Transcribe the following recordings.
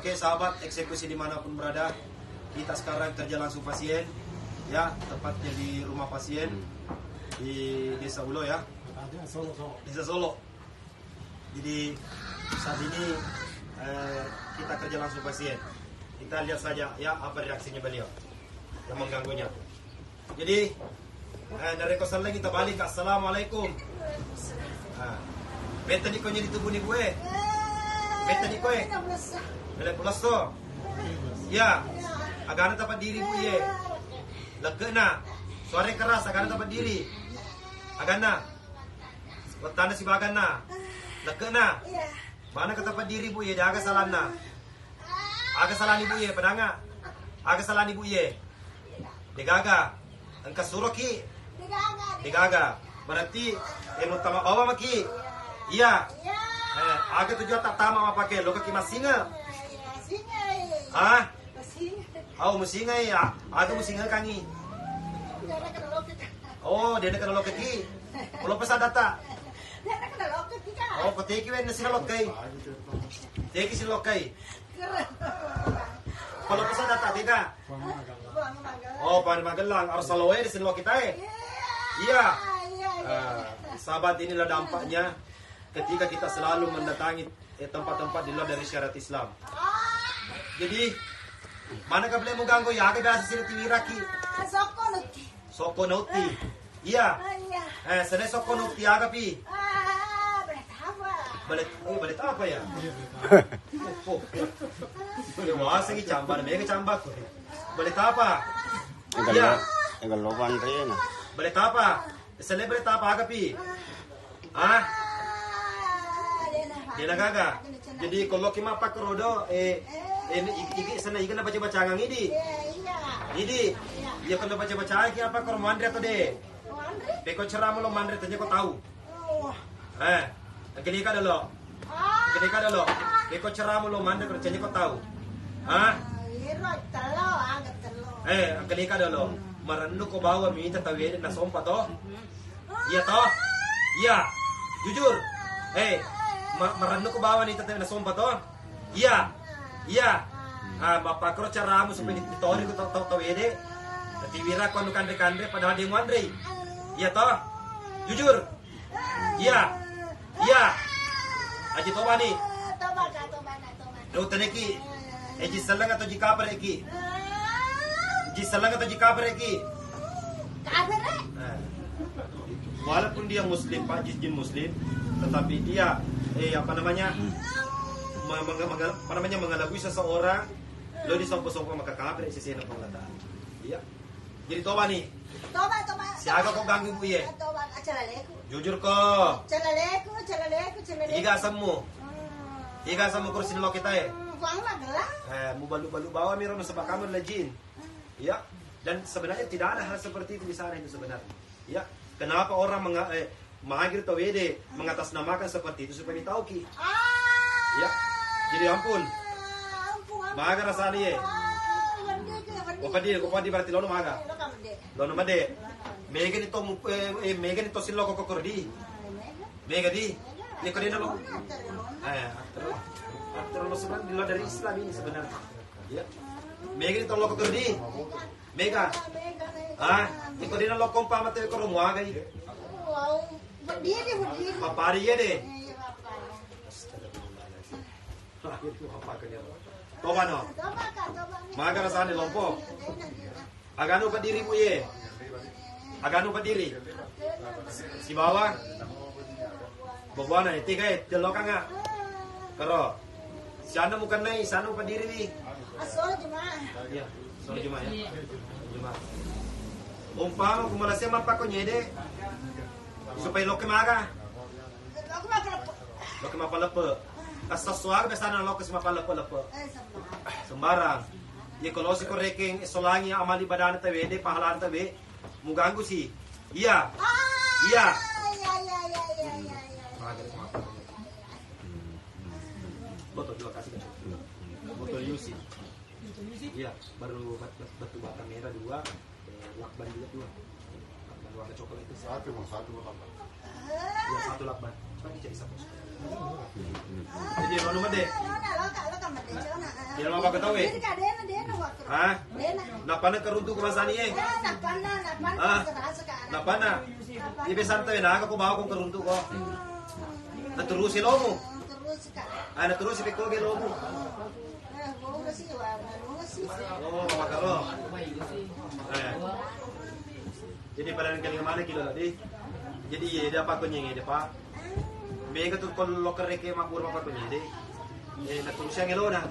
Oke sahabat, eksekusi dimanapun berada, kita sekarang kerja langsung pasien, ya, tepatnya di rumah pasien di Desa Ulo ya, Desa Solo. Jadi saat ini kita kerja langsung pasien. Kita lihat saja ya apa reaksinya beliau yang mengganggunya. Jadi dari kosan lagi kita balik. Assalamualaikum. Beta di konya di tubuh ni gue. Beta di koe. Bela pulas to. Ya. Agana tapat diri bu ye. Lega na. Suara keras agana tapat diri. Agana. Watana si bagana. Lega na. Mana ke tapat diri bu ye. Dia agak salah na. Agak salah ibu ye. Pedanga. Agak salah ibu ye. Degaga. Engkau suruh ki. Degaga. Berarti enu tama bawa maki. Iya. Agak tujuan tak tama apa pakai. Lo kaki masinga. Ah? Oh, musinga ya. Agak musinga kangi. Oh, dia nak kena loket ki. Belum pesan data. Oh, petiki wen nasi lokai. Teki si lokai. Kalau pesan data tiga. Oh, pan Magelang. Arsalowe di sini kita Iya. Sahabat, inilah dampaknya ketika kita selalu mendatangi tempat-tempat di luar dari syariat Islam. Jadi mana kau boleh mengganggu ya? Agak biasa sini tiwiraki. Soko nuti. Iya. Sana soko nuti agak pi. Balet apa ya? Oh. Wah, segi cambar, mega cambar. Balet apa? Iya. Enggak loban rin. Balet apa? Sana balet apa agak pi? Ah? Dia gaga. Jadi kalau kita pak rodo iki sana iki na baca ngang idi. Idi. Dia kena baca iki apa kor mandre atau de. Beko ceram lo mandre tanya kau tahu. Kini ka dalo. Kini ka dalo. Beko ceram lo mandre tanya kau tahu. Ah? Kini ka dalo. Maranu ko bawa minta tawede na sompa to. Iya toh? Iya. Jujur. Marano ko bawa ni tatay na sompa to? Iya. Iya. Mapakro caramu supaya ditori ko tawede. Natiwira ko anu kandre-kandre padahal dia ngandre. Iya toh? Jujur. Iya. Iya. Aji toba ni. Toba ki. Eji salang atau jika apa ki? Eji salang atau jika apa ki? Walaupun dia muslim, Pak Jin muslim, tetapi dia mengalami seseorang lo disompo-sompo maka kafir sisi na pengataan. Iya. Jadi toba nih. Toba. Siaga kok ganggu bu ye? Toba jujur kok. Calaleku. Iga samu kursi lo kita ya. Mu balu bawa miro sebab kamu lejin. Iya. Dan sebenarnya tidak ada hal seperti itu di sana itu sebenarnya. Iya. Kenapa orang mahagir tawede mengatasnamakan seperti itu supaya tahu ki? Ya, jadi ampun. Maga rasanya ye. Kopadi berarti lono maga. Lono made. Mega nito silo ko kordi. Mega di. Ni ko din lo. Terus sebenarnya di luar dari Islam ini sebenarnya. Ya. Mega nito lo ko kordi. Mega. Iko din lo kompa mate ko rumwa gai. Berdiri. Papari ye deh. Toba no. Maga rasane lompo. Agano berdiri bu ye. Agano berdiri. Si bawah. Bobana itu kai delokanga. Karo. Sana bukan nai, sana berdiri ni. Asal jemaah. Iya, soal jemaah ya. Jemaah. Umpama kumalasya mapako nyede supaya lo kemaga. Lo kemapalape. Asas suara besana lo kesemapalape. Sembarang. Ya kalau si koreking solangi amal ibadah nata wede pahala nata we muganggu sih. Iya. Iya. Botol dua kasih. Botol Yusi. Iya, baru batu bata merah dua. Lakban juga dua. Lakban warna coklat itu satu tambah. Ya, satu lakban. Coba dicari satu. Jadi lo nomor deh. Dia mau apa ketahui? Hah? Napana keruntu kumasani eh? Napana? Ibe santai na ako bawa kong keruntu ko. Naturusi lo mo. Naturusi peko ge lo mo. Oh, makaro. Jadi pada kali mana kilo tadi? Jadi ya dia apa kunyeng dia pak? Mega tu kalau loker reke mabur apa kunyeng deh? Naturusi yang elo na.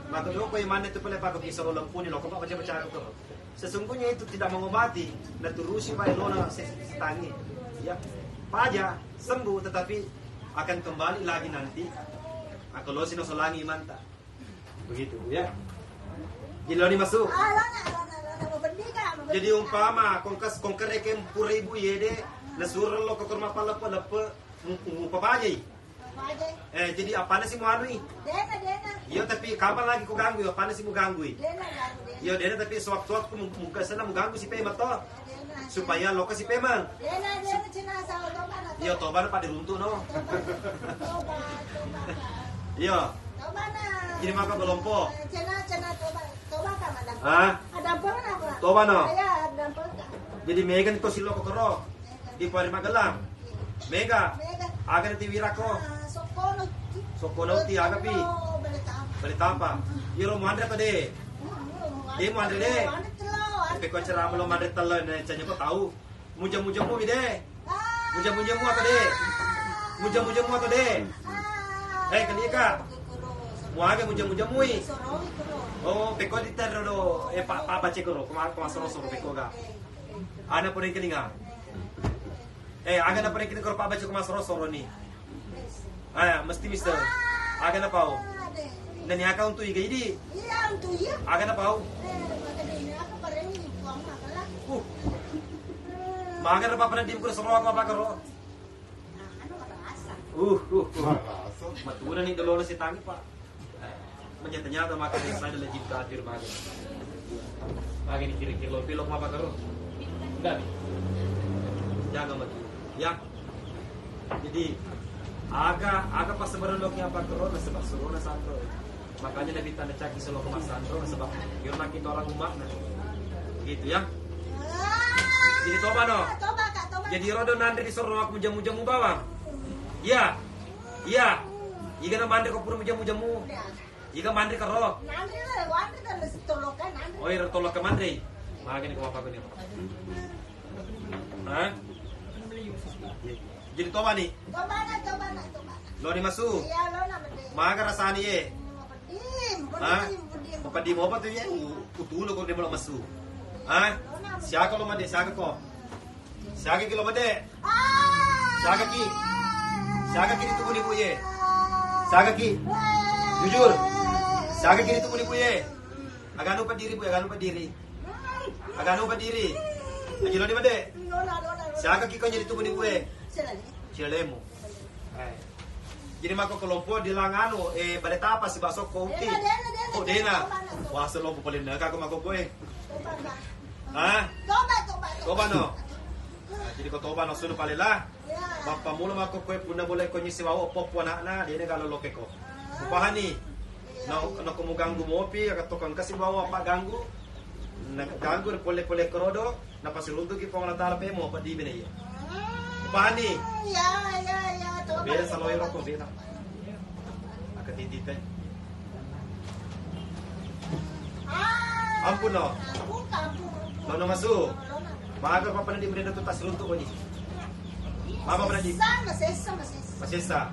Maka lo ko imane tu pala pak bisa lo lampuni lo ko pa baca baca ko. Sesungguhnya itu tidak mengobati. Naturusi pa elo na setangi. Ya, paja sembuh tetapi akan kembali lagi nanti. Kalau sino solangi manta. Begitu ya. Jadi lo dimasuk. Jadi umpama kongker reke pura ibu yede nasur lo ke rumah pala papajai. Jadi apa sih mau anu? Iya tapi kapan lagi ku ganggu? Apa sih mau ganggu? Iya dena tapi sewaktu-waktu muka sana mau ganggu si Pema toh supaya lo kasih Pema. Iya toban pada runtuh no. Iya. Jadi maka belompo. Ah? Toban no. Jadi Megan ko silo ko karo. Di pari Magelang. Mega. Aga nanti wirako. Sokono ti aga pi. Balik tampa. Iro mo andre tadi. Dia mo andre de. Tapi ko cara belum andre telan canya ko tahu. Muja-muja mo bide. Muja-muja mo atau de. Muja-muja mo atau de. Kali ka. Mo aga muja-muja mo eh. Oh, peko di terro pa bace ko kuma soro peko ga. Ana pun yang kelinga. Aga na pare kini ko pa bace kuma soro ni. Mesti mister. Aga na pau. Dan ya ka untuk iga idi. Iya, untuk iya. Aga na pau. Maga na pa pala dim ko soro ako pa karo. Maturan ni dalo na si tangi pa. Menyata-nyata maka saya legit kafir maga. Maga ni kiri-kiri lo pilok apa karo. Enggak. Jaga mati. Ya. Jadi aga pas sebenarnya loknya apa karo sebab suruna sandro. Makanya lebih tanda caki selo ke Mas Sandro sebab biar kita orang umat nah. Gitu ya. Jadi toba no. Toba Kak, toba. Jadi rodo nandri disuruh aku jamu-jamu bawang. Iya. Iya. Iga na mandri ko puro jamu-jamu. Iga mandri karo. Mandri na, mandri na tolokan mandri. Oh, ira tolok mandri. Makanya ko apa ni. Hah? Jadi toba nih. Toba na. Lo di masu. Iya, lo na mende. Maga rasani ye. Padi mo apa tuh ya? Utulo ko di mo masu. Hah? Siapa lo made? Siapa ko? Siapa ki lo made? Siapa ki? Siapa ki itu ni bu ye? Siapa ki? Jujur. Siapa ki itu ni bu ye? Agak lupa diri bu, agak lupa diri. Aji lo di made? Siapa ki ko jadi tu ni bu ye? Cilemu. Jadi mako kelompo di langano balik apa si bakso kopi. Oh dena. Wah selompo paling nak aku mako koe. Hah? Toba no. Jadi ko toba no sudah palela. Bapak mulu mako koe puna boleh ko nyisi wawo popo anak dia kalau loke ko. Upahani. No ko ganggu mopi atau kan kasih bawa apa ganggu. Ganggu pole kerodo na pasiruntu ki pong natala pe mo pa di bine ya. Upahani. Ya. Beda saloy roko beda. Akan titite. Ampun no. Lono masu. Baga pa pala di merenda tu tas runtuh ko ni. Mama pala di. Masesa.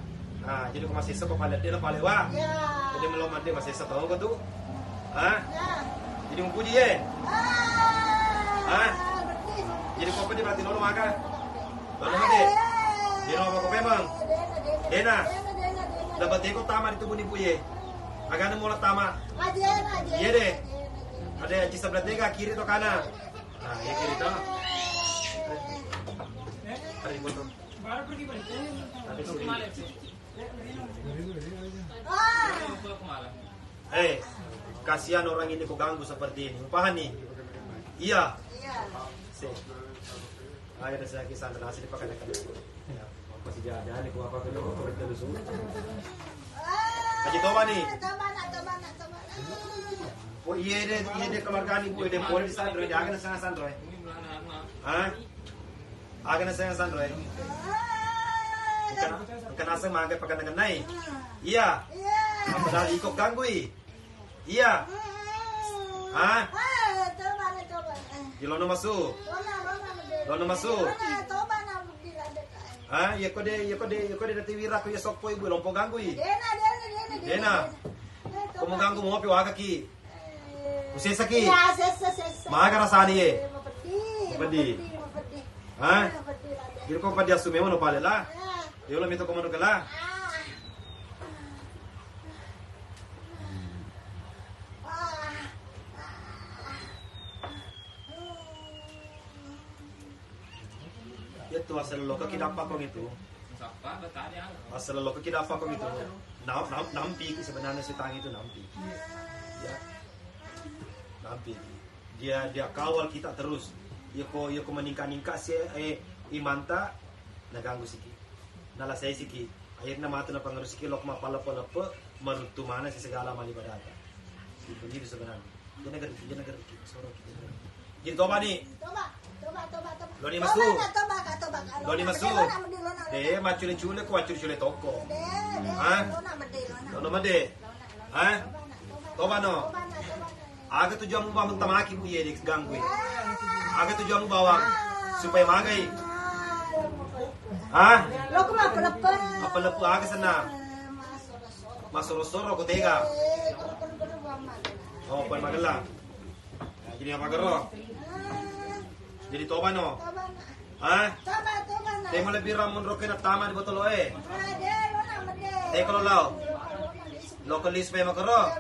Jadi ko masesa ko pala dia palewa. Ya. Jadi melom ande masesa tahu ko tu. Jadi mau puji ye. Jadi ko pa di berarti lono maga. Lono ande. Dia no ko memang. Dena. Dapat ko tama dito buni puye. Agana mo tama. Iya deh. Ada di sebelah tiga kiri atau kanan? Nah, ya kiri toh. Hari foto. Baru pergi balik. Tadi kasihan orang ini kok ganggu seperti ini. Upahan nih. Iya. Iya. Ayo ada saya kisah dan hasil dipakai kan. Ya, masih sejadah ni ko apa ko ko terus. Haji toba nih. Toba nak. Oh iya deh keluarga ni bu deh boleh di Sandroy dia akan sangat Sandroy. Hah? Akan sangat Sandroy. Bukan asal magai pakai dengan naik. Iya. Apa dah ikut ganggu Iya. Hah? Toba. Lono masuk. Toba nak Hah? Ya kode dati wira ko ya sok po ibu lompo ganggu Dena. Kamu ganggu mo pi waga ki. Usesa ki. Ya, sesa. Maga rasani ye. Mapedi. Hah? Kira ko pa dia sume mo no pale la. Yo lo mito ko mo no kala. Itu asal lo kidapa kong itu. Asal lo kidapa kong itu. Nampi sebenarnya si tang itu nampi. Ya. Nampi. Dia kawal kita terus. Yoko meningkat si imanta naganggu siki. Nala saya siki. Akhirnya matu na pangaruh siki lok mapalapo marutu mana si segala mali badata. Begitu sebenarnya. Dia negara sorok kita. Jadi toba nih. Toba. Loni masuk. Toba. Loni masuk. Deh, macule ko macule toko. Hah? Lono made. Hah? Toba no. Aga tujuan mu bawa tamaki bu ye ganggu. Aga tujuan mu bawa supaya magai. Hah? Lo ko mapalapan. Apa aga sana. Masoro-soro ko tega. Oh, pan magala. Jadi apa gero? Jadi toba no. Hah? Toba. Tema lebih ramon roke na tama di botolo Ade, lo na made. Kalau lau. Lokalis pe makaro.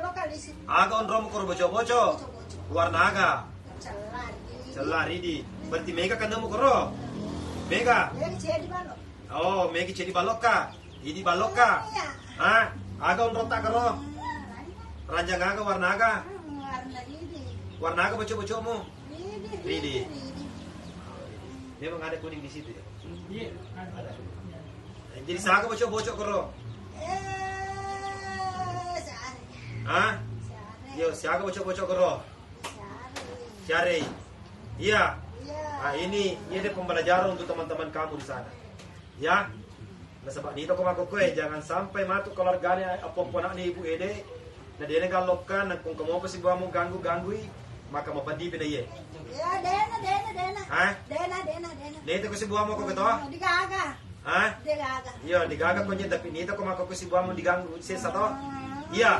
Aga on rom koro boco. Warna aga. Celari di. Berarti mega kan nemu koro. Mega. Oh, mega cedi baloka. Ini baloka. Hah? Aga on rota karo. Ranjang aga warna aga. Warna aga boco mu. Ridi. Memang ada kuning di situ ya? Iya, ada. Jadi saga bocok koro. Hah? Yo, siaga bocok koro. Cari. Iya. Nah, ini ada pembelajaran untuk teman-teman kamu di sana. Ya. Nah, sebab ini toko mako kue jangan sampai matuk keluarganya apa ponak ni ibu ede. Nah, dia ngalokkan kung kamu pasti bawa ganggu maka mau padi beda ye. Ya, dena. Hah? Dena. Nito ko si buwa mo ko beto? Digaga. Hah? Digaga. Yo, digaga ko niya tapi nito ko mako ko si buwa mo diganggu sesa to. Iya.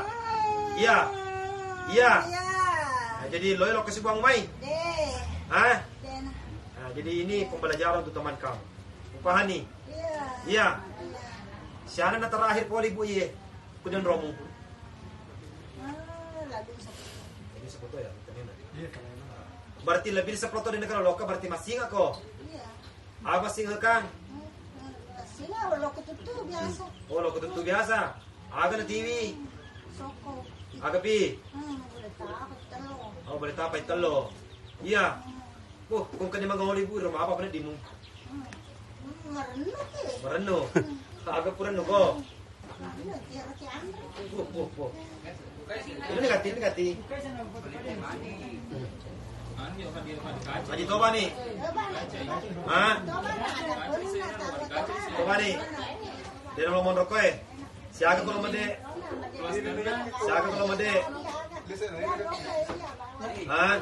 Nah, jadi lo ko si buwa mo mai. Hah? Dena. Nah, jadi ini pembelajaran untuk teman kamu. Upahani. Iya. Siapa na terakhir poli bu ye. Kudan romo. Ini sefoto ya, kanina. Berarti lebih seproto di negara loka berarti masing ako. Iya. Apa singa kan? Singa lo ketutu biasa. Oh, lo ketutu biasa. Aga na TV. Soko. Aga pi. Boleh tahu telo. Oh, boleh tapay talo. Iya. Oh, kung kanina mga holiburo, apa pa na di mo? Merenuk ya. Marano. Aga pura no ko. Kira-kira Andre. Oh. Ini negati. Haji toba nih. Hah? Toba nih. Dia nama mon rokok eh. Siaga kalau mede. Hah?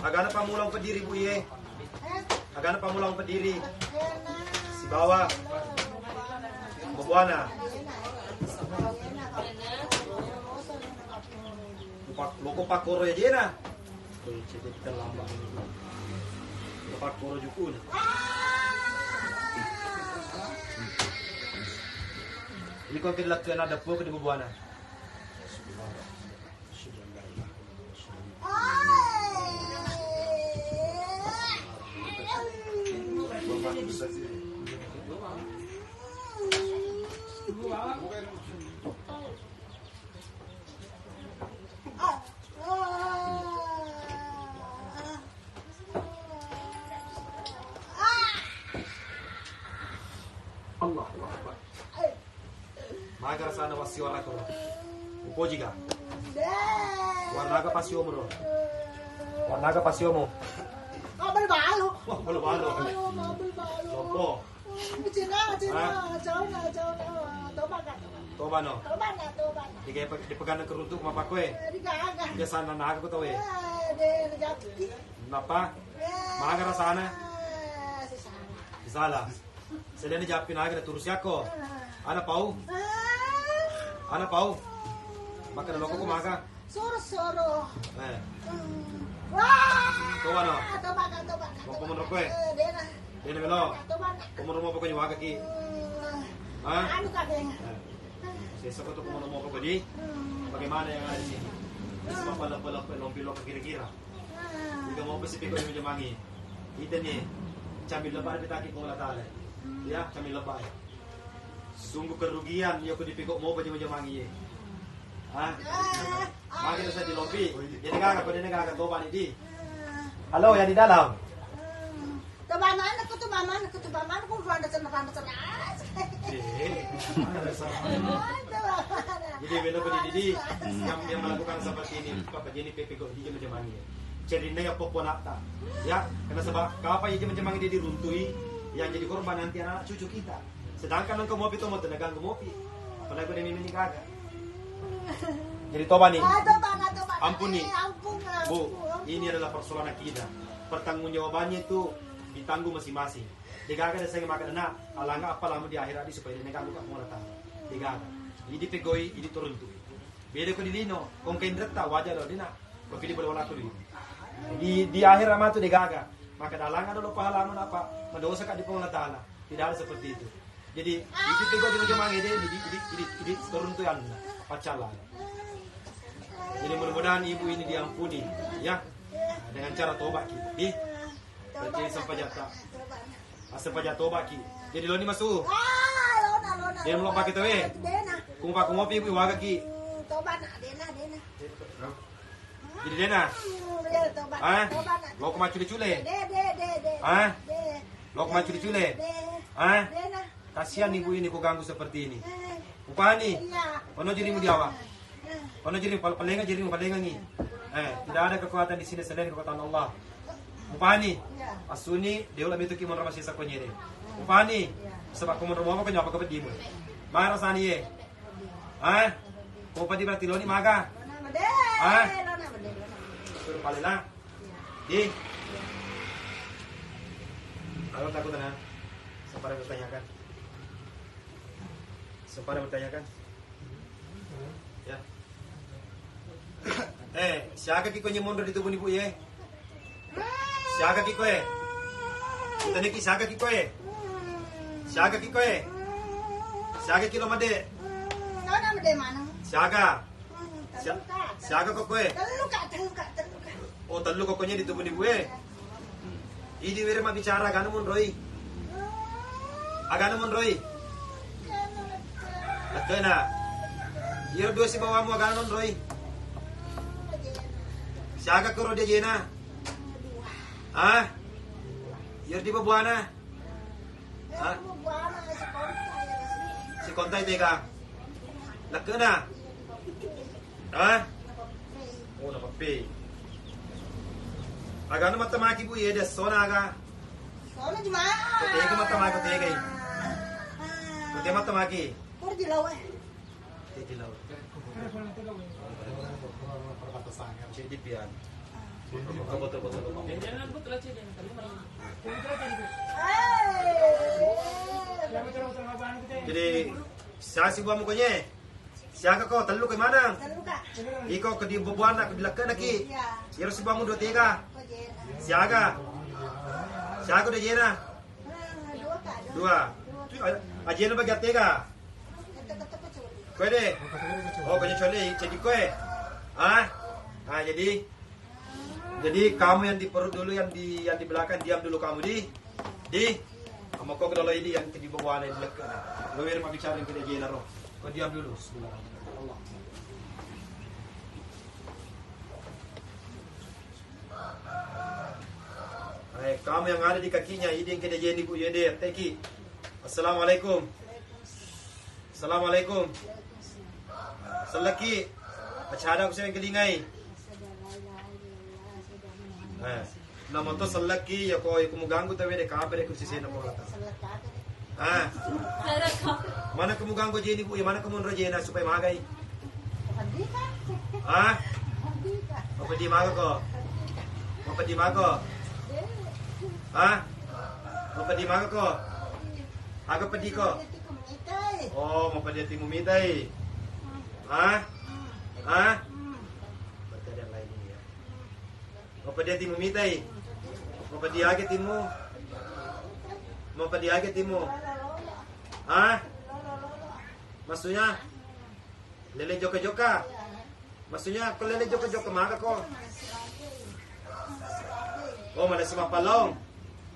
Agana pamulang pediri bu ye. Agana pamulang pediri. Si bawah. Bubuana. Loko pakoro ya dia na. Jadi kita lambang ini. Loko pakoro jukun. Ini kau tidak kena ada pokok di bubuana. Magar sana wasiwara ko. Upoji ka. Warnaga pasyo mo ro. Warnaga pasyo mo. Mabal balo. Balo balo. Mabal balo. Sopo. Cina. Jauna. Toba no. Toba na. Di kaya di pagana keruntuk mapako eh. Digaga. Dia sana naga ko to eh. De jati. Napa? Magar sana. Sala. Sila ni japin naga na turus yako. Ana pau. Ana pau. Maka na loko ko maga. Soro. Eh. Wah. Toba no. Toba. Mau kumun roko eh. Dena. Dene melo. Toba. Kumun mo pa ko ni waga ki. Ah? Anu ka dena. Sesa ko to kumun mo pa ko di. Bagaimana yang ada di sini? Semua balap-balap lompi-lompi kira-kira. Jika mau bersipik ko yung jamangi. Ita ni. Cambil lebar bitaki ko wala tale. Ya, cambil lebar. Sungguh kerugian ya aku dipikok mau baju jamangi ye. Hah? Makin saya di lompi. Jadi kagak toba di. Halo yang di dalam. Toba mana ko randa sana. Jadi bela ko di yang melakukan seperti ini Papa Jenny pipikok di jamangi. Cerita ya poponata. Ya, karena sebab apa ya jamangi dia diruntui yang jadi korban nanti anak cucu kita. Sedangkan engkau mopi itu mau tenaga mopi. Apalagi udah ini kagak. Jadi toba nih. Toba. Ampuni. Ampun. Bu, ini adalah persoalan kita. Pertanggungjawabannya itu ditanggung masing-masing. Digaga ada saya makan anak. Alangga apa lama di akhirat supaya dia negara buka mau datang. Digaga. Ini pegoi, ini turun tuh. Beda ko di lino. Kung kendret ta wajar loh dina. Bagi boleh wala tuh. Di akhir amat tuh digaga. Maka dalang ada lupa halaman apa? Mendosa kak di pengolah ta'ala. Tidak ada seperti itu. Jadi itu tiga jemaah ide di turun tuh yang pacalan. Jadi mudah-mudahan ibu ini diampuni, ya, dengan cara tobat kita. Di jadi sampai tobat kita. Jadi lo ni masuk. Lona. Dia mau pakai tuh Dena. Kung pa kumopi ibu waga ki. Toba na, dena. Jadi dena. Toba. Ah? Lo kuma cule-cule. De. Ah? Lo kuma cule-cule. Ah? Dena. Kasihan ibu ini ku ganggu seperti ini. Upani. Iya. Ono jirimu diawa. Ono jirimu palenga ni. Tidak ada kekuatan di sini selain kekuatan Allah. Upani. Asuni dia ulah betul ki mon ramasi sakonyere. Upani. Sebab kumun rumah ko nyapa kapet dimu. Mara sani ye. Ah? Ko pati berarti lo ni maga. Lona mede. Suruh palela. Di. Kalau takut tenang. Sempat bertanyakan. Ya. Siaga ki ko mundur di tubuh ibu ye. Siaga ki ko ye. Kita ni ki siaga ki ko ye. Siaga ki ko ye. Siaga kilo made. Lona mede mana? Siaga. Siaga ko ko ye. Terluka. Oh, telu kokonya di tubuh ibu ye. Idi wirma bicara agana mun Roy. Lakana. Iyo dua si bawamu agana mun Roy. Siaga ko ro dia jena. Ah? Iyo di babuana. Ah? Si kontai tega. Lakana. Ah? Oh, napapi. Agana matamaki bu ye des sona aga. Sona di mana? Tega matamaki tega. Tega matamaki. Por di lawa. Tega lawa. Jadi pian. Betul. Jadi saya si buamu konye. Siaga ko telu ke mana? Terluka. Iko ke di bubuana ke dilakana ki. Iya. Yero si buamu 2 3. Ko jena. Siaga udah jena. Dua. 2. Ajena bagi tega. Kata-kata curi. Kue deh. Oh, kue coli, jadi kue. Ah? Nah, jadi kamu yang di perut dulu, yang di belakang diam dulu kamu di. Kamu kok ke dalam ini yang di bawah ini dekat. Lo biar bicara yang kita jena roh. Kau diam dulu. Bismillahirrahmanirrahim. Kamu yang ada di kakinya, ini yang kita jeni bu yede. Teki. Assalamualaikum. Assalamualaikum. Selaki. Pachada ko siya yung galingai. Nama to selaki ya ko kumugango tawe de kapere ko sisena mo lata. Mana kumugango jeni bu, mana kumun rajena supaya magai. Mau pergi maga ko? Mau pergi maga? Mau pergi maga ko? Agak pergi ko? Oh, mau pergi timu mitai. Berarti ada yang lain ini ya. Mau pergi timu mitai. Mau pergi lagi timu. Mau pergi lagi timu. Maksudnya lele joka-joka. Maksudnya kalau lele joka-joka maga ko? Oh, mana si Mapalong?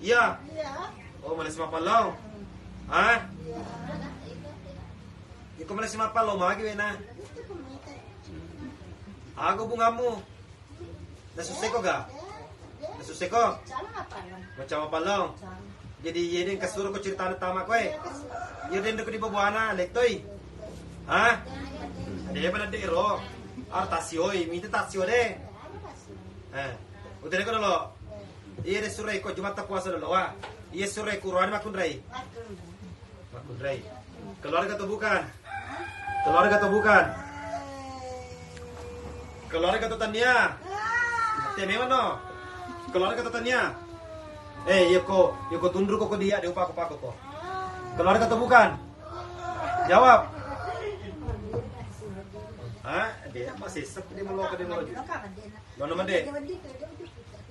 Iya. Oh, mana si Mapalong? Ikaw mana si Mapalong magi na? Ako bungamu. Nasusay ko ga? Nasusay ko? Macam Mapalong. Jadi iya din kasuro ko cerita na tama ko eh. Iya din ko di babuana lektoy. Ada apa nanti iro? Tasio, minta tasio deh. Udah ko dulu. Iya de surai ko Jumat puasa dulu wa. Iya surai Quran makun rai. Makun rai. Keluarga atau bukan? Keluarga atau bukan? Keluarga atau Tania? Tanya mana? Keluarga atau Tania? Yoko tundur kok dia di upak kok. Keluarga atau bukan? Jawab. Dia masih seperti melok di melok. Mana mende?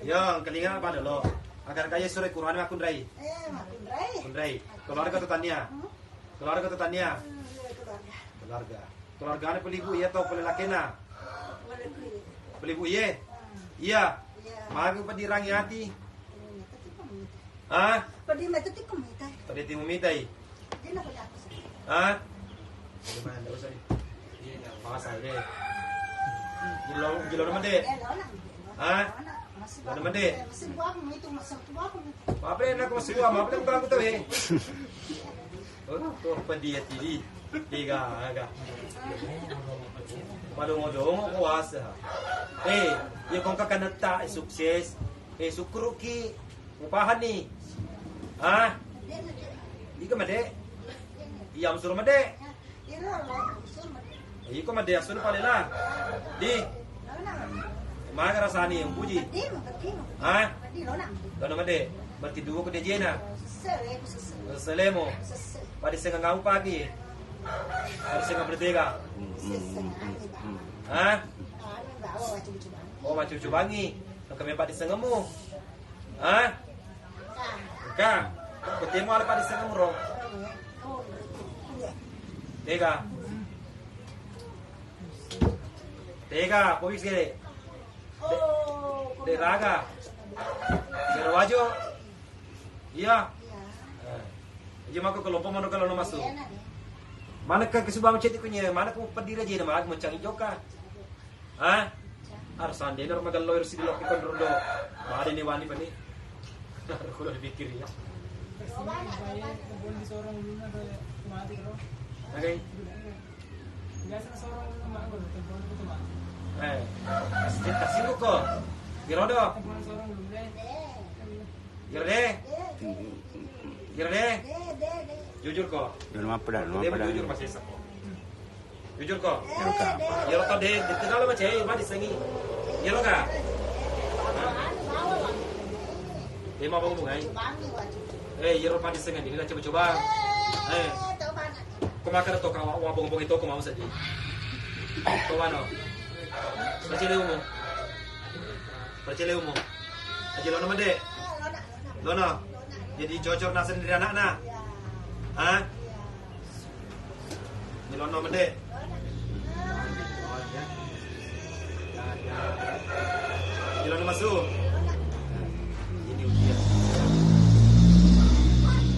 Yang kelingan apa dulu? Agar kaya sore Quran makun rai. Makun rai. Keluarga atau Tania? Keluarga atau Tania? Keluarga. Keluarganya pelibu iya atau pelelakena? Pelibu iya? Iya. Magu padirangi hati. Padi timu mitai. Gimana enggak usah. Pasal deh. Gilo naman deh. Ano naman deh? Maapre na ko masiwa, maapre ko to eh. Oh, padiya tidi. Aga. Padong-dong ko asa. Yung kung kakanata sukses, sukro ki upahan ni. Di ka made. Iyam suruh made. Iko made asun palela. Di. Maga rasani yang puji. Dono made. Berarti dua ko dejena. Selemo. Pada sengang pagi. Harus sengang bertega. Oh, macam cubangi. Kami pada sengamu. Enggak. Ketemu ala pada sengamu ro. Tega, pobis gede. De raga. Jero wajo. Iya. Jadi mako kelompok mana kalau masuk. Mana ka kesubang ceti kunya, mana ko padira je na mag macang ijoka. Arsan de nor magal lawyer si dilok ikon rondo. Mari ni wani pani. Ko lo pikir ya. Okay. Kasih ko. Girodo. Girde. Jujur kok. Jujur masih sak. Jujur kok. Yelo ka de tinggal ma cai ma disengi. Yelo ka. Lima bang bungai. Yelo pa disengi dili coba-coba. Kumakan to ka wa bong itu ko mau sadi. To ano. Percele umu. Aja lo nama dek. Lono. Jadi cocok nak sendiri anak na. Lono mende. Lono masuk. Ini ujian.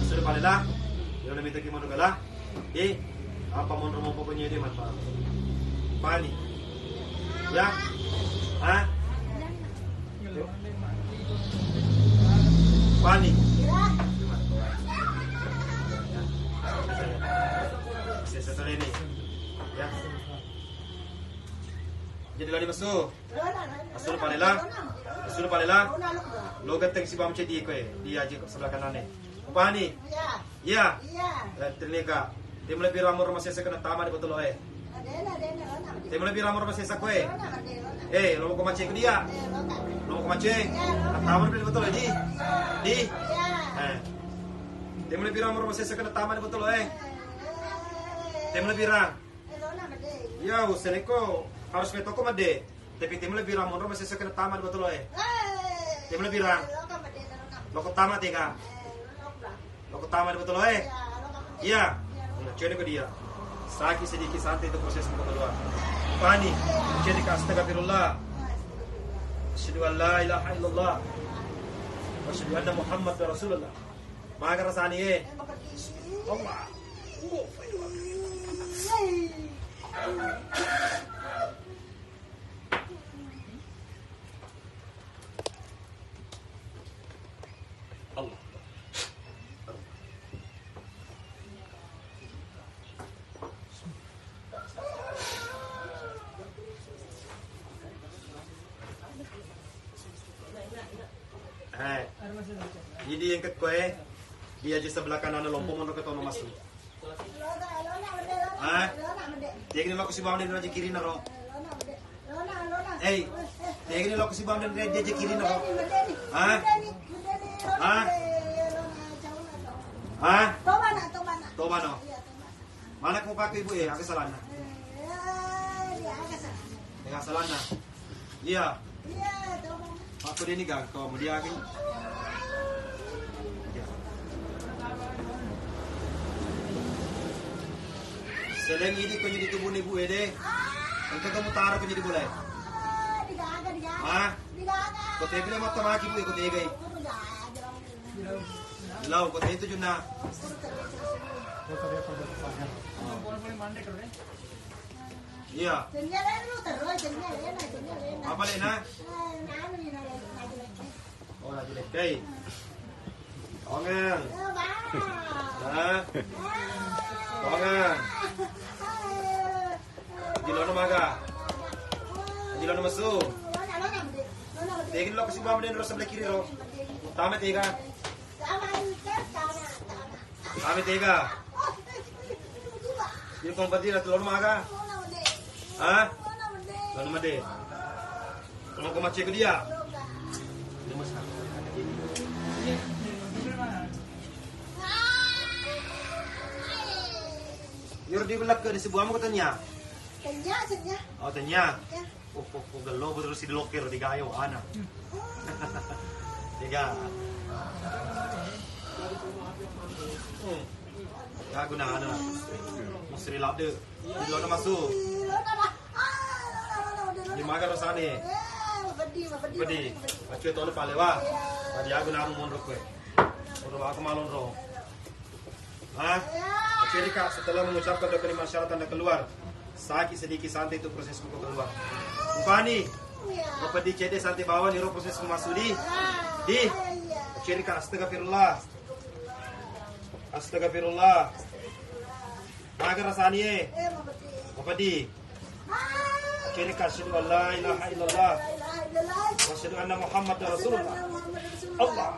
Sudah palela. Lono minta gimana kalah. Apa mau rumah pokoknya dia manfaat. Pani. Ya. Pani. Sesuatu Ya. Jadi lari masuk. Masuk palela. Masuk palela. Lo gateng si bam cedi ko dia aja sebelah kanan ni. Apa ni? Ya. Ya. Ternika. Dia mulai biramur masih sekena tama di betul Dia mulai biramur masih sakwe. Lo mau kemacing ke dia? Lo mau kemacing? Tama di betul di. Dia mulai biramur masih sekena tama di betul Dia mulai birang. Ya, useneko harus metoko made. Tapi dia mulai biramur masih sekena tama di betul Dia mulai birang. Lo tama tiga. Lo tama di betul Iya. Cari ke dia. Sakit sedikit santai itu proses kedua. Pani, jadi astagfirullah. Asyhadu an la ilaha illallah. Wa asyhadu anna Muhammad Rasulullah. Maka rasanya Allah. Allah. Jadi yang kedua dia di sebelah kanan lompo mau ke tono masuk. Dia gini lo si bawang dan dia kiri naro. Dia gini lo si bawang dan dia kiri naro. Toba no. Mana kau pakai ibu aku salahnya. Dengan salahnya. Iya. Aku dia ni gang kau dia lagi. Selain ini kau jadi tubuh ibu deh. Engkau kamu taruh kau jadi boleh. Kau tebel mata maki ibu kau tegai. Lau kau itu juna. Iya. Apa lena? Oh lagi lekei. Tongan. Tongan. Jilono maga. Jilono masuk. Tegin lo kasi bawang din ro sa kiri ro. Tama tega. Tama tega. Yung kong pati na tulong maga. Lalu made. Kalau kau macam dia. Yor di belak ke di sebuah mau tanya. Tanya. Oh tanya. Oh galo terus si loker di gayo ana. Tiga. Ya guna ana. Mesti lap de. Di lona masuk. Di maga rasane. Bedi. Baca tole pale wa. Dia guna mon rokwe. Oro aku malon ro. Akhirnya setelah mengucapkan doa kelima syarat Anda keluar. Sakit sedikit santai itu proses buku keluar. Upani. Apa di CD santai bawah niro proses masuk di. Akhirnya astagfirullah. Astagfirullah. Maga rasanya. Apa di. Akhirnya asyhadu an la ilaha illallah. Wa asyhadu anna Muhammad Rasulullah. Allah.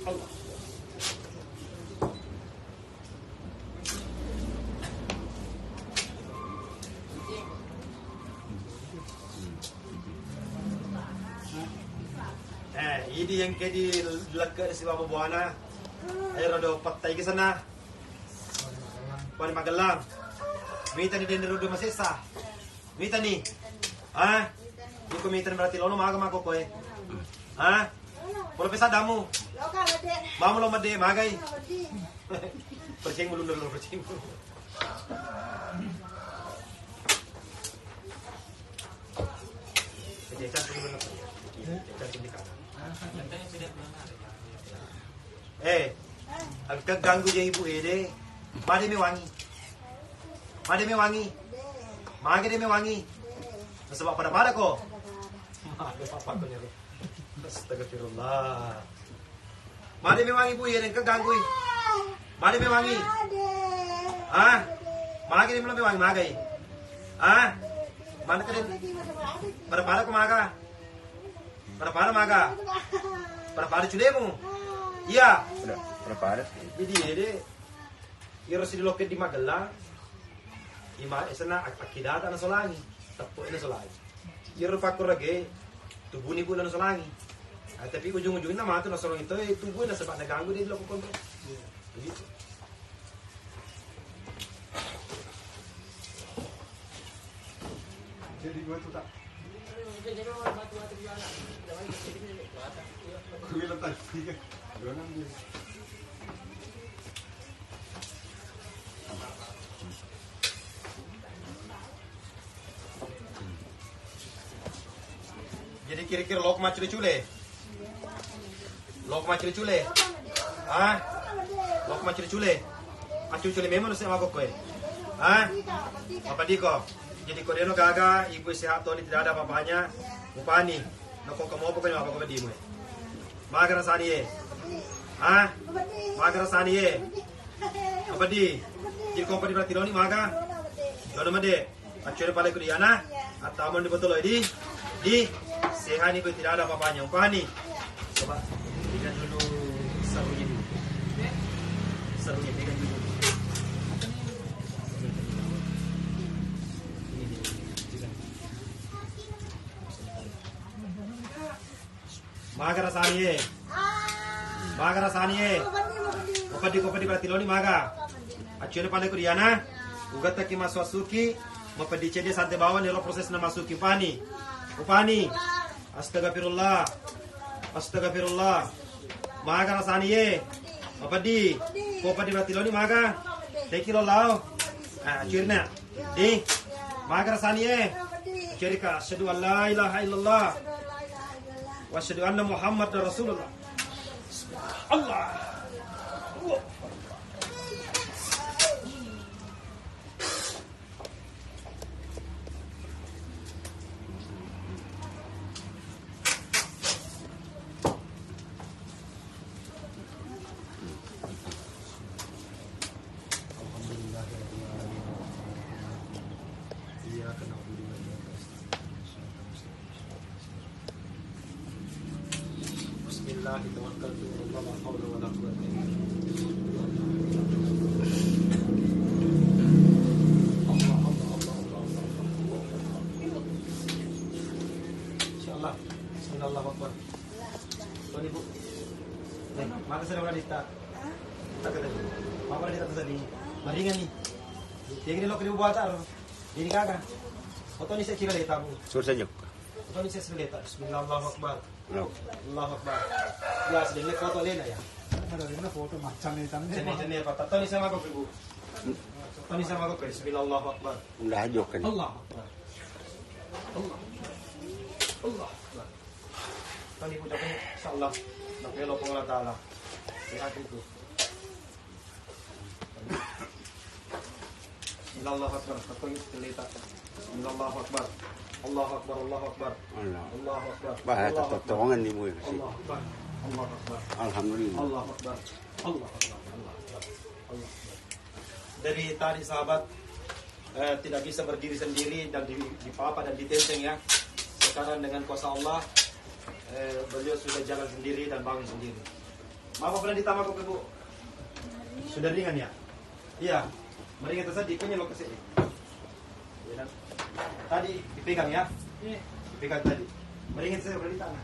Allah. Ini yang kayak di lega si Bapak Buana. Ayo rodo patay ke sana. Pani Magelang. Mita ni din rodo masisa. Mita ni. Di kumita berarti lono maga ko eh. Kalau pesa damu. Mamu lo made magai. Percing mulu dulu percing. Kejajan dulu benar. Kejajan di kanan. Agak ganggu je ibu deh. Made me wangi. Made me wangi. Mage de me wangi. Sebab pada ko. Ada apa ko ni. Astagfirullah. Mari mewangi bu, ya yang keganggu. Mari mewangi. Ah, maga ini belum mewangi maga. Ah, mana kalian? Pada ke maga. Pada maga. Pada culemu. Iya. Pada. Jadi iro si loket di Magelang. Ima esana akidata na solangi. Tapo ina solangi. Iro fakur lagi. Tubuh ni bulan solangi. Tapi ujung-ujungnya mah tuh nasolong itu tubuh na sebab naganggu dia dilakukan kontrol. Begitu. Jadi gue tuh tak. Gue letak tiga. Gue ngambil. Jadi kira-kira lok macam cule. Lok macam cule. Ah? Lok macam cule. Macam cule memang saya magok kowe. Ah? Apa diko? Jadi kau deno gaga, ibu sehat Tony tidak ada apa-apanya. Upani, noko kamu apa kau apa kau di mu? Magar sani ye, ah? Magar sani ye, apa di? Jadi kau pergi berarti Tony maga, jono made, acure pale kau diana, atau aman di betul di sehat ini kau tidak ada apa-apanya. Upani, coba pegang dulu sarungnya dulu, sarungnya pegang dulu. Maga rasani ye. Kopadi berarti Loni maga. Acune pale kuriana. Ugata ki maswasuki. Mapadi cede sante bawa nero proses na masuki upani. Astagfirullah. Maga rasani ye. Mapadi. Kopadi berarti Loni maga. Tekilo lao. Acurna. Di. Maga rasani ye. Cerika asyhadu an la ilaha illallah. Wa asyhadu anna Muhammadar Rasulullah. Allah. Bismillahirrahmanirrahim. Tuan ibu, mana saya nak dita? Tak ada. Mama dita tu tadi. Maringan ni. Yang ini lo kena buat tak? Ini kagak. Foto ni saya kira dita bu. Sur saja. Foto ni saya sudah dita. Bismillahirrahmanirrahim. No. Allahu Akbar. Ya, sedang foto lena ya. Ada mana foto macam ni tamnya. Jenis apa? Foto ni saya magok ibu. Foto ni saya magok. Bismillahirrahmanirrahim. Udah hajok kan. Allah Akbar. Allah Akbar. Tadi ucapkan insyaallah nakelo po Allah Ta'ala. Sehat itu. Allahu Akbar. Katong telita. Allahu Akbar. Allahu Akbar. Allahu Akbar. Allah. Allahu Akbar. Bahasa totongan ni mo kasi. Allahu Akbar. Allahu Akbar. Alhamdulillah. Allahu Akbar. Allahu Akbar. Allahu Akbar. Allah Akbar. Dari tadi sahabat tidak bisa berdiri sendiri dan dipapa dan ditenteng ya. Sekarang dengan kuasa Allah beliau sudah jalan sendiri dan bangun sendiri. Maaf pernah ditambah kok ibu? Sudah ringan ya? Iya. Meringan tadi punya lokasi. Ya, tadi dipegang ya? Dipegang tadi. Meringan saya berarti tangan.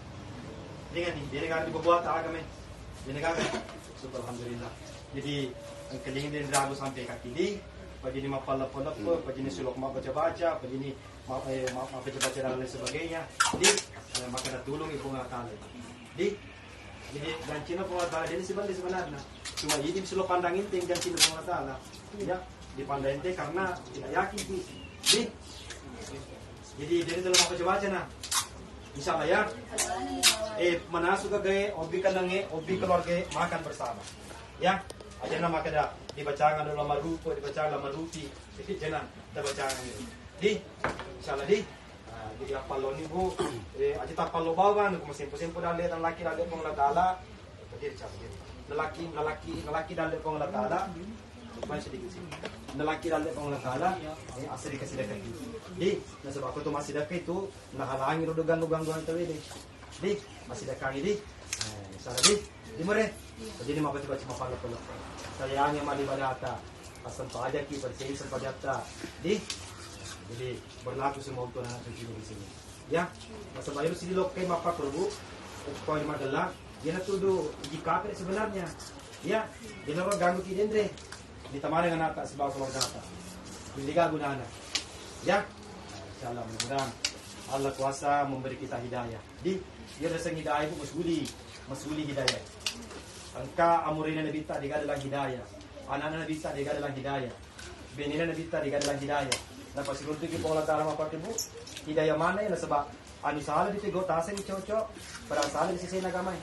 Ringan nih. Dia nggak dibuat agama. Ini kagak. Syukur alhamdulillah. Jadi kelingin dari ragu sampai kaki di. Pajini mapalap-palap, pajini sulok baca-baca, pajini baca-baca dan lain sebagainya. Di maka dah tolong ibu ngakal. Di jadi dan Cina pengatala jadi sebenarnya cuma ini bisa lo pandangin ting dan Cina pengatala ya dipandangin teh karena tidak yakin di jadi dari dalam baca-baca nah insyaallah ya mana suka gaya obi kandange obi keluarga makan bersama ya aja nama kada dibacakan dalam lama rupa dibacakan lama rupi jadi jangan kita bacakan di insyaallah di Jadi apalo ni bu, aja tapalo bawan, kung masimpo-simpo dalit ang laki dalit pong latala. Berdiri siya, berdiri. Lalaki dalit pong latala. Lumayan sedikit sini. Lalaki dalit pong latala, asal dikasih dekat. Di, nasa bako tu masih dekat itu, nakalangi rudugan-lugang tawi di. Di, masih dekat ini di. Sana di more. Jadi mabaca-baca mapalo-palo. Sayangnya mali badata. Pasan pajak ki percaya sepajata. Di. Jadi berlaku semua untuk anak cucu di sini. Ya, masa bayu sini lokai mapa perbu, poin adalah dia nak tuduh jika sebenarnya. Ya, dia nak ganggu kidendre. Ditamani dengan anak sebab keluarga anak. Bindiga gunana. Ya, insyaallah mudah-mudahan Allah kuasa memberi kita hidayah. Di dia rasa hidayah itu masuli hidayah. Angka amurina nabi ta diga dalam hidayah. Anak-anak nabi ta diga dalam hidayah. Benina nabi ta diga dalam hidayah. Dapat siguro ito kipong latara mapatibu. Hidayah mana yan nasaba. Ani sahala dito go tasen ni chocho. Para sahala di sisi nagamay.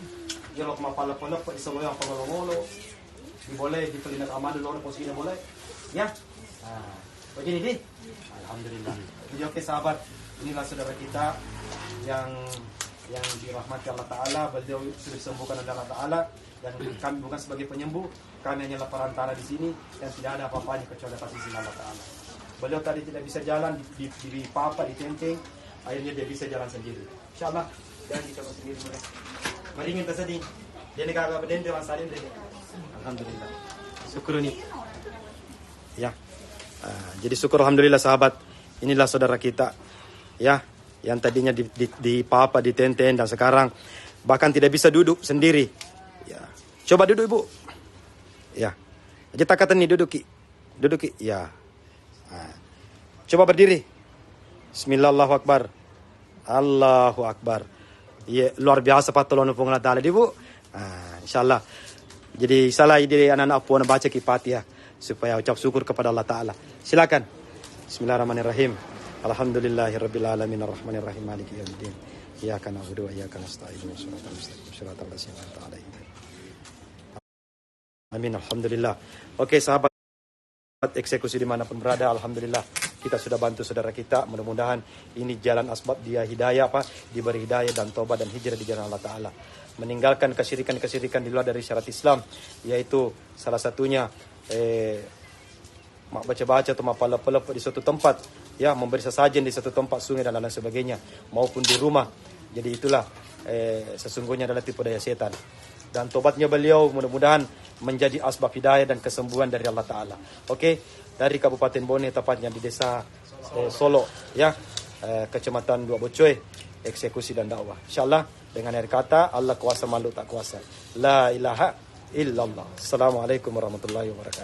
Yung mapalapolok pa isa mo yung pangolongolo. Di boleh di pelinak aman dulu po sige na boleh. Ya. Begini di. Alhamdulillah. Jadi oke sahabat, inilah saudara kita yang dirahmati Allah Taala. Beliau sudah disembuhkan oleh Allah Taala dan kami bukan sebagai penyembuh, kami hanyalah perantara di sini dan tidak ada apa-apanya kecuali atas izin Allah Taala. Beliau tadi tidak bisa jalan di papa di tenteng, akhirnya dia bisa jalan sendiri. Insyaallah dan dicoba sendiri mereka. Maringin tasadi. Dia negara berdende wasalin deh. Alhamdulillah. Syukur nih. Ya. Jadi syukur alhamdulillah sahabat. Inilah saudara kita. Ya, yang tadinya di papa di tenteng dan sekarang bahkan tidak bisa duduk sendiri. Ya. Coba duduk Ibu. Ya. Aja takatan nih duduk Ki. Duduk Ki. Ya. Coba berdiri. Bismillahirrahmanirrahim. Allahu Akbar. Ya, luar biasa patulun pong Allah Ta'ala di Bu. Insyaallah. Jadi salah ide anak-anak puan baca Fatihah supaya ucap syukur kepada Allah Ta'ala. Silakan. Bismillahirrahmanirrahim. Alhamdulillahirabbil alamin arrahmanirrahim maliki yaumiddin. Iyyaka na'budu wa iyyaka nasta'in. Shiratal mustaqim. Shiratal ladzina an'amta 'alaihim. Amin. Alhamdulillah. Oke, sahabat eksekusi dimanapun berada, alhamdulillah kita sudah bantu saudara kita. Mudah-mudahan ini jalan asbab dia hidayah, diberi hidayah dan tobat dan hijrah di jalan Allah Ta'ala, meninggalkan kesyirikan di luar dari syariat Islam, yaitu salah satunya baca-baca atau mapalap-palap di suatu tempat, ya, memberi sesajen di suatu tempat sungai dan lain sebagainya, maupun di rumah. Jadi itulah sesungguhnya adalah tipu daya setan. Dan tobatnya beliau mudah-mudahan menjadi asbab hidayah dan kesembuhan dari Allah Ta'ala. Oke, dari Kabupaten Bone, tepatnya di desa Solo, ya, Kecamatan Dua Bocoy, eksekusi dan dakwah. InsyaAllah dengan air kata, Allah kuasa makhluk tak kuasa. La ilaha illallah. Assalamualaikum warahmatullahi wabarakatuh.